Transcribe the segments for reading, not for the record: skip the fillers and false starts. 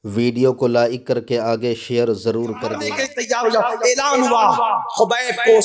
Video को like करके आगे शेयर जरूर कर दें। तैयार हो जाओ। ऐलान हुआ खुबैब को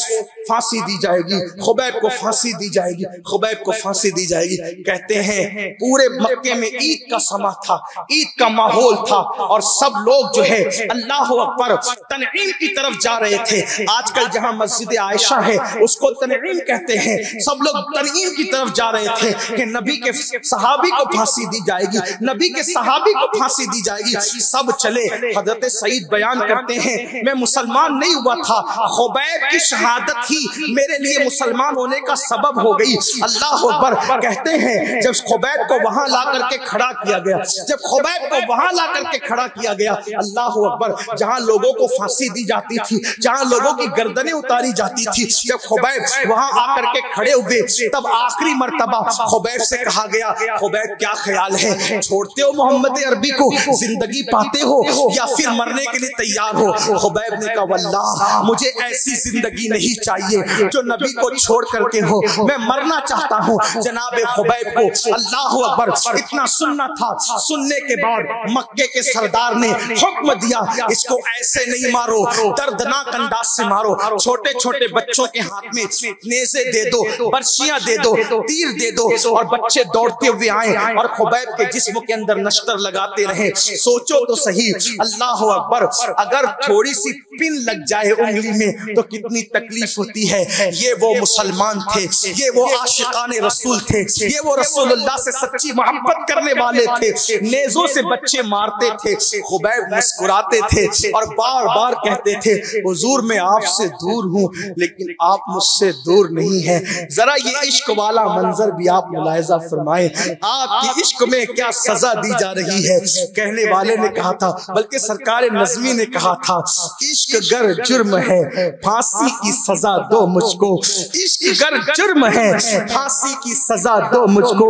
फांसी दी जाएगी, खुबैब को फांसी दी जाएगी, खुबैब को फांसी दी जाएगी। कहते हैं पूरे मक्के में ईद का समा था, ईद का माहौल था और सब लोग जो है अल्लाह अकबर तनईम की तरफ जा रहे थे। आजकल जहां मस्जिद आयशा है उसको तनईम कहते हैं। सब लोग तनईम की तरफ जा रहे थे कि नबी के सहाबी को फांसी दी जाएगी, नबी के सहाबी को फांसी दी जाएगी। सब चले। हजरत सईद बयान करते हैं मैं मुसलमान नहीं हुआ था, खुबैब की शहादत ही मेरे लिए मुसलमान होने का सबब हो गई। अल्लाह अकबर। कहते हैं जब खुबैब को वहां ला करके खड़ा किया गया, जब खुबैब को वहां ला करके खड़ा किया गया, अल्लाह अकबर, जहां लोगों को फांसी दी जाती थी, जहां लोगों की गर्दनें उतारी जाती थी, जब खुबैब वहां आकर के खड़े हुए तब आखिरी मर्तबा खुबैब से कहा गया खुबैब क्या ख्याल है, छोड़ते हो मोहम्मद अरबी को, जिंदगी पाते हो या फिर मरने के लिए तैयार हो? खुबैब ने कहा वल्लाह मुझे ऐसी जिंदगी नहीं चाहिए जो नबी को छोड़ करके हो, मैं मरना चाहता हूँ। जनाब खुबैब को अल्लाह अकबर इतना सुनना था। सुनने के बाद मक्के के सरदार ने हुक्म दिया इसको ऐसे नहीं मारो, दर्दनाक अंदाज से मारो, छोटे छोटे बच्चों के हाथ में नेज़े दे दो, बर्शियां दे दो, तीर दे दो और बच्चे दौड़ते हुए आए और खुबैब के जिस्म के अंदर नश्तर लगाते रहे। सोचो तो सही, अल्लाह अकबर, अगर थोड़ी सी पिन लग जाए उंगली में तो कितनी तकलीफ होती है। ये वो मुसलमान थे, ये वो आशिकाने रसूल थे, ये वो रसूलुल्लाह से सच्ची मोहब्बत करने वाले थे। नेज़ों से बच्चे मारते थे, खुबैब मुस्कुराते थे और बार बार कहते थे हुजूर मैं आपसे दूर हूँ लेकिन आप मुझसे दूर नहीं है। जरा ये इश्क वाला मंजर भी आप मुलाहिजा फरमाएं, आपकी इश्क में क्या सजा दी जा रही है। कहने वाले ने कहा था, बल्कि सरकार नज़मी ने कहा था, इश्क गर जुर्म है फांसी की सजा दो मुझको, इश्क गर जुर्म है फांसी की सजा दो मुझको,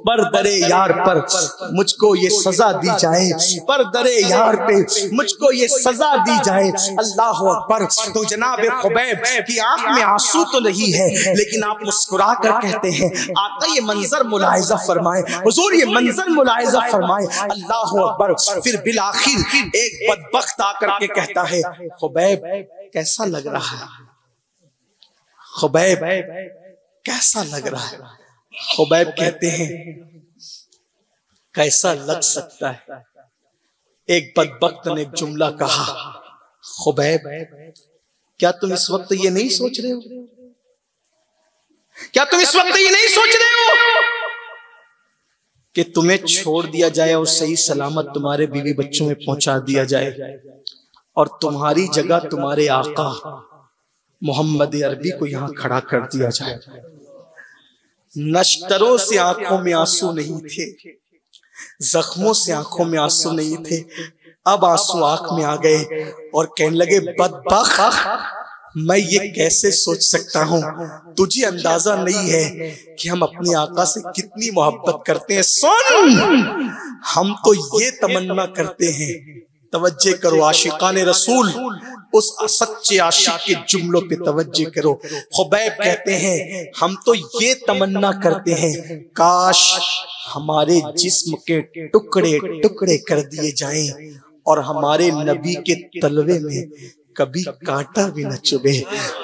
पर दरे यार पर मुझको ये सजा दी जाए, पर दरे यार पे मुझको ये सजा दी जाए। अल्लाह अकबर। तो जनाब खुबैब की आंख में आंसू तो नहीं है लेकिन आप मुस्कुरा कर कहते हैं आका ये मंजर मुलाहिजा फरमाए, हुजूर ये मंजर मुलाहिजा फरमाए। अल्लाह अकबर। फिर बिलाखिर एक बदबख्त आकर के कहता है खुबैब कैसा लग रहा है, खुबैब कैसा लग रहा है। खुबैब कहते हैं कैसा लग सकता है। एक बदबख्त ने एक जुमला कहा, खुबैब क्या तुम इस वक्त ये नहीं सोच रहे हो, क्या तुम इस वक्त ये नहीं सोच रहे हो कि तुम्हें छोड़ दिया जाए और सही सलामत तुम्हारे बीवी बच्चों में पहुंचा दिया जाए और तुम्हारी जगह तुम्हारे आका मोहम्मद अरबी को यहां खड़ा कर दिया जाए। नश्तरों से आंखों में आंसू नहीं थे, जख्मों से आंखों में आंसू नहीं थे, अब आंसू आंख में आ गए और कहने लगे बदबख्त मैं ये कैसे सोच सकता हूँ, तुझे अंदाजा नहीं है कि हम अपने आका से कितनी मोहब्बत करते हैं। सुन, हम तो ये तमन्ना करते हैं, तवज्जे करो आशिकाने रसूल, उस सच्चे आशिक के जुमलों पे तवज्जे करो। खुबैब कहते हैं हम तो ये तमन्ना करते हैं काश हमारे जिस्म के टुकड़े टुकड़े कर दिए जाएं और हमारे नबी के तलवे में कभी कांटा भी न चुभे।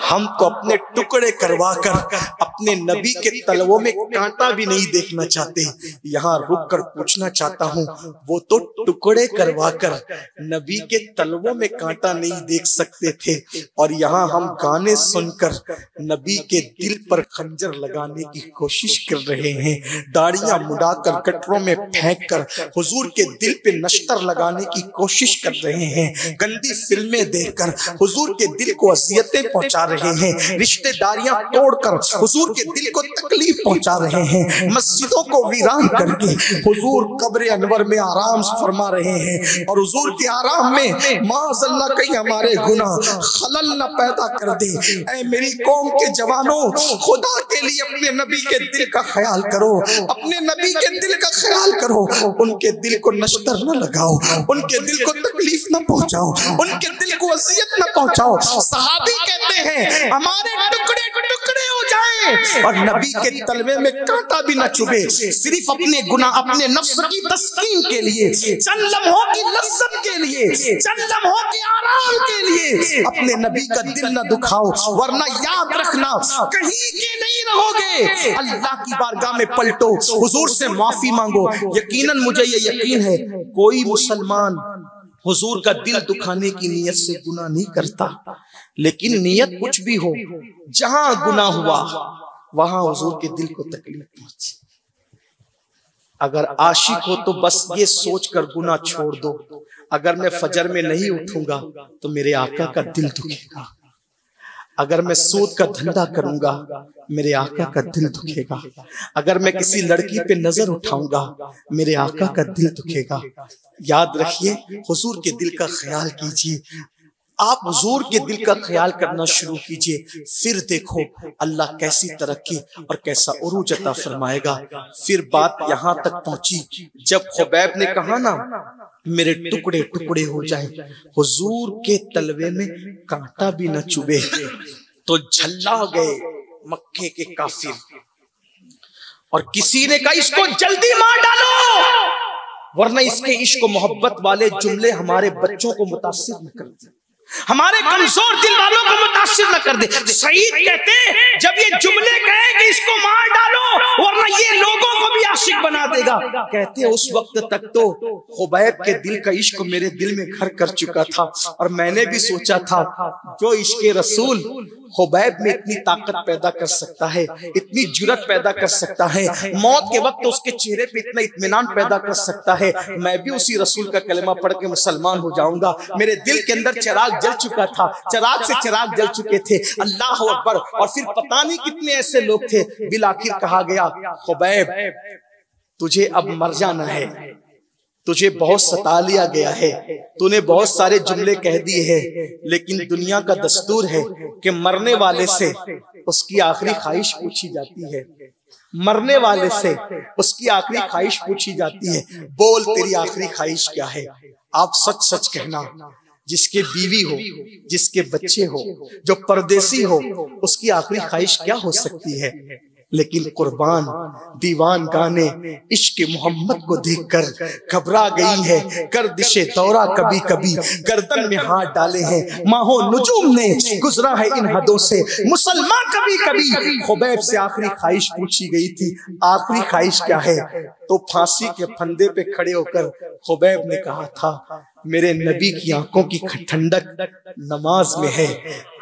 हम तो अपने टुकड़े करवा कर अपने नबी के तलवों में कांटा भी नहीं देखना चाहते। यहाँ रुक कर पूछना चाहता हूँ, वो तो टुकड़े करवा कर नबी के तलवों में कांटा नहीं देख सकते थे और यहाँ हम गाने सुनकर नबी के दिल पर खंजर लगाने की कोशिश कर रहे हैं। दाढ़ियां मुड़ाकर गटरों में फेंक कर हुजूर के दिल पे नश्तर लगाने की कोशिश कर रहे हैं। गंदी फिल्में देखकर हुजूर के दिल को अज़ियतें पहुंचा रहे हैं। रिश्तेदारियां तोड़कर हुजूर के दिल को तकलीफ पहुंचा रहे हैं। मस्जिदों को वीरान करके हुजूर कब्र अनवर में आराम फरमा रहे हैं और हुजूर के आराम में माज़अल्लाह कहीं हमारे गुनाह खलल न पैदा कर दे। ऐ मेरी कौम के जवानों, खुदा के लिए अपने नबी के दिल का ख्याल करो, अपने नबी के दिल का ख्याल करो। उनके दिल को नश्तर न लगाओ, उनके दिल को तकलीफ न पहुंचाओ, उनके दिल को अजियत न पहुंचाओ। सहाबी कहते हैं हमारे टुकड़े टुकड़े हो जाएं और नबी के तलवे में कांटा भी न चुभे, सिर्फ अपने गुनाह, अपने नफ्स की तस्कीन के लिए, चंद लम्हों की लज्जत के लिए, चंद लम्हों के आराम के लिए अपने नबी का दिल न दुखाओ, वरना याद रखना कहीं के नहीं रहोगे। अल्लाह की बारगाह में पलटो, हुजूर से माफी मांगो। यकीनन मुझे ये यकीन है कोई मुसलमान हुजूर का दिल दुखाने की नीयत से गुनाह नहीं करता, लेकिन नीयत कुछ भी हो, जहां गुनाह हुआ वहां हुजूर के दिल को तकलीफ पहुंची। अगर आशिक हो तो बस ये सोचकर गुनाह छोड़ दो, अगर मैं फजर में नहीं उठूंगा तो मेरे आका का दिल दुखेगा, अगर मैं सूद का धंधा करूंगा मेरे आका का दिल दुखेगा, अगर मैं किसी लड़की पे नजर उठाऊंगा मेरे आका का दिल दुखेगा। याद रखिए, हुजूर के दिल का ख्याल कीजिए। आप हुजूर के दिल का ख्याल करना शुरू कीजिए, फिर देखो अल्लाह कैसी तरक्की और कैसा उरूज अता फरमाएगा। फिर बात यहाँ तक पहुंची जब खुबैब ने कहा ना मेरे टुकड़े टुकड़े हो जाए, हुजूर के तलवे में कांटा भी न चुभे, तो झल्ला गए मक्के के काफिर और किसी ने कहा इसको जल्दी मार डालो, वरना इसके इश्क मोहब्बत वाले जुमले हमारे बच्चों को मुतासिर न कर दे, हमारे कमजोर दिल वालों को मुतासिर न कर दे। सईद कहते जब ये जुमले कहे कि इसको मार डालो वरना ये लोगों को भी आशिक बना देगा, कहते उस वक्त तक तो खुबैब के दिल का इश्क मेरे दिल में घर कर चुका था और मैंने भी सोचा था जो इश्क रसूल खुबैब में इतनी ताकत पैदा कर सकता है, इतनी जुर्रत पैदा कर सकता है, मौत के वक्त उसके चेहरे पे इतना इत्मीनान पैदा कर सकता है, मैं भी उसी रसूल का कलमा पढ़ के मुसलमान हो जाऊंगा। मेरे दिल के अंदर चिराग जल चुका था, चिराग से चिराग जल चुके थे। अल्लाह अकबर। और फिर पता नहीं कितने ऐसे लोग थे, बिल आखिर कहा गया खुबैब तुझे अब मर जाना है, तुझे बहुत सता लिया गया है, तूने बहुत सारे जुमले कह दिए हैं, लेकिन दुनिया का दस्तूर है कि मरने वाले से उसकी आखिरी ख्वाहिश पूछी जाती है, मरने वाले से उसकी आखिरी ख्वाहिश पूछी जाती है, बोल तेरी आखिरी ख्वाहिश क्या है। आप सच सच कहना, जिसके बीवी हो, जिसके बच्चे हो, जो परदेसी हो, उसकी आखिरी ख्वाहिश क्या हो सकती है। लेकिन कुर्बान दीवान गाने इश्क मोहम्मद को देखकर घबरा गई है गर्दिशे दौरा, कभी कभी गर्दन में हाथ डाले हैं माहो नुजूम ने, गुजरा है इन हदों से मुसलमान कभी कभी। खुबैब से आखिरी ख्वाहिश पूछी गई थी, आखिरी ख्वाहिश क्या है, तो फांसी के फंदे पे खड़े होकर खुबैब ने कहा था मेरे नबी की आंखों की ठंडक नमाज में है,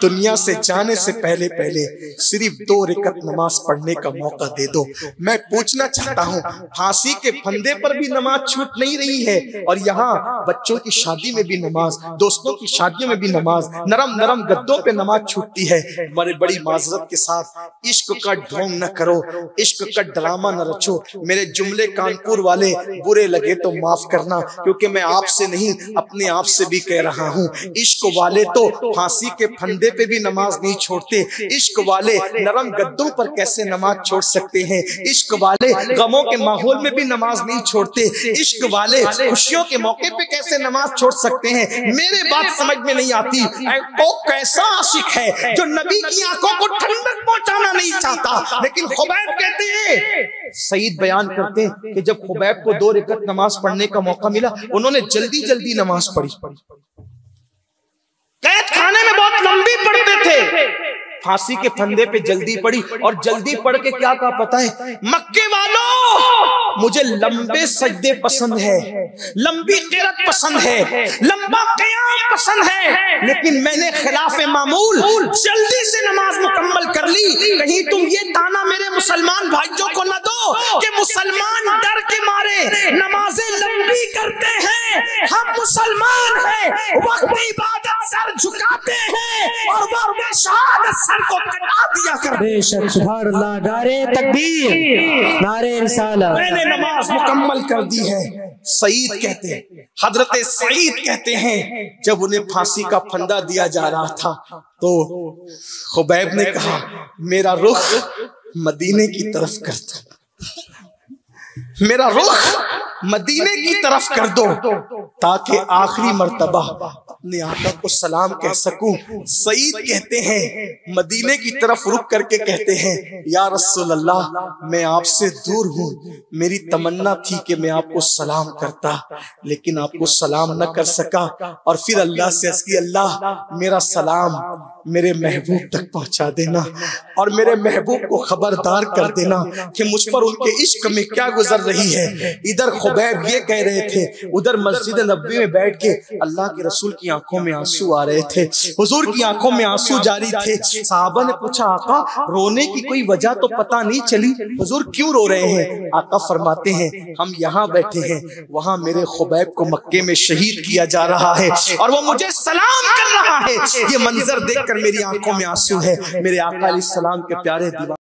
दुनिया से जाने से पहले पहले सिर्फ 2 रकात नमाज पढ़ने का मौका दे दो। मैं पूछना चाहता हूँ, फांसी के फंदे पर भी नमाज छूट नहीं रही है और यहाँ बच्चों की शादी में भी नमाज, दोस्तों की शादियों में भी नमाज, नरम नरम गद्दों पे नमाज छूटती है। बड़ी बड़ी माजरत के साथ इश्क का ढोंग न करो, इश्क का ड्रामा न रचो। मेरे जुमले कानपुर वाले बुरे लगे तो माफ करना, क्योंकि मैं आपसे नहीं अपने आप से भी कह रहा हूँ, इश्क वाले तो फांसी के फंदे पे भी नमाज नहीं छोड़ते, इश्क वाले नरम गद्दों पर कैसे नमाज छोड़ सकते हैं, इश्क वाले गमों के माहौल में भी नमाज नहीं छोड़ते, इश्क वाले खुशियों के मौके पे कैसे नमाज छोड़ सकते हैं। मेरे बात समझ में नहीं आती, वो कैसा आशिक है जो नबी की आंखों को ठंडक पहुंचाना नहीं चाहता। लेकिन खुबैब कहते हैं, सईद बयान करते हैं कि जब खुबैब को 2 रकात नमाज पढ़ने का मौका मिला, उन्होंने जल्दी जल्दी नमाज पढ़ी। कैद खाने में बहुत लंबी पढ़ते थे, फांसी के फंदे पे जल्दी पड़ी और जल्दी पढ़ के क्या कहा पता है, मक्के वालों मुझे लंबे सजदे पसंद है, लंबी क़िरात पसंद है, लंबा क़याम पसंद है, लेकिन मैंने खिलाफे मामूल जल्दी से नमाज मुकम्मल कर ली। कहीं तुम ये ताना मेरे मुसलमान भाइयों को न दो कि मुसलमान डर के मारे नमाजें लंबी करते हैं। हम मुसलमान हैं, वक्त इबादत सर झुकाते हैं और वक्त शहादत सर को कटा दिया कर। बेशक सुभान अल्लाह, नारे तकबीर, नारे रिसालत। मैंने नमाज मुकम्मल कर दी है। सईद कहते हैं, हजरत सईद कहते हैं, जब उन्हें फांसी का फंदा दिया जा रहा था तो खुबैब ने कहा मेरा रुख मदीने की तरफ कर दो, मेरा रुख मदीने की तरफ कर दो, ताकि आखिरी मर्तबा अपने आका को सलाम कह सकूं। सईद कहते हैं, मदीने की तरफ रुक करके कहते हैं, या रसूल अल्लाह, मैं आपसे दूर हूं, मेरी तमन्ना थी कि मैं आपको सलाम करता, लेकिन आपको सलाम न कर सका। और फिर अल्लाह से अर्ज़ की, अल्लाह मेरा सलाम मेरे महबूब तक पहुंचा देना और मेरे महबूब को खबरदार कर देना कि मुझ पर उनके इश्क में क्या गुजर रही है। इधर खुबैब ये कह रहे थे, उधर मस्जिद नबवी में बैठ के अल्लाह के रसूल की आंखों में आंसू आ रहे थे, हुजूर की आंखों में आंसू जारी थे। सहाबा ने पूछा, आका रोने की कोई वजह तो पता नहीं चली, हुजूर क्यों रो रहे हैं? आका फरमाते हैं, हम यहाँ बैठे हैं, वहां मेरे खुबैब को मक्के में शहीद किया जा रहा है और वो मुझे सलाम कर रहा है। ये मंजर देख मेरी आंखों में आंसू है। मेरे आका अलैहिस्सलाम के प्यारे दीवाने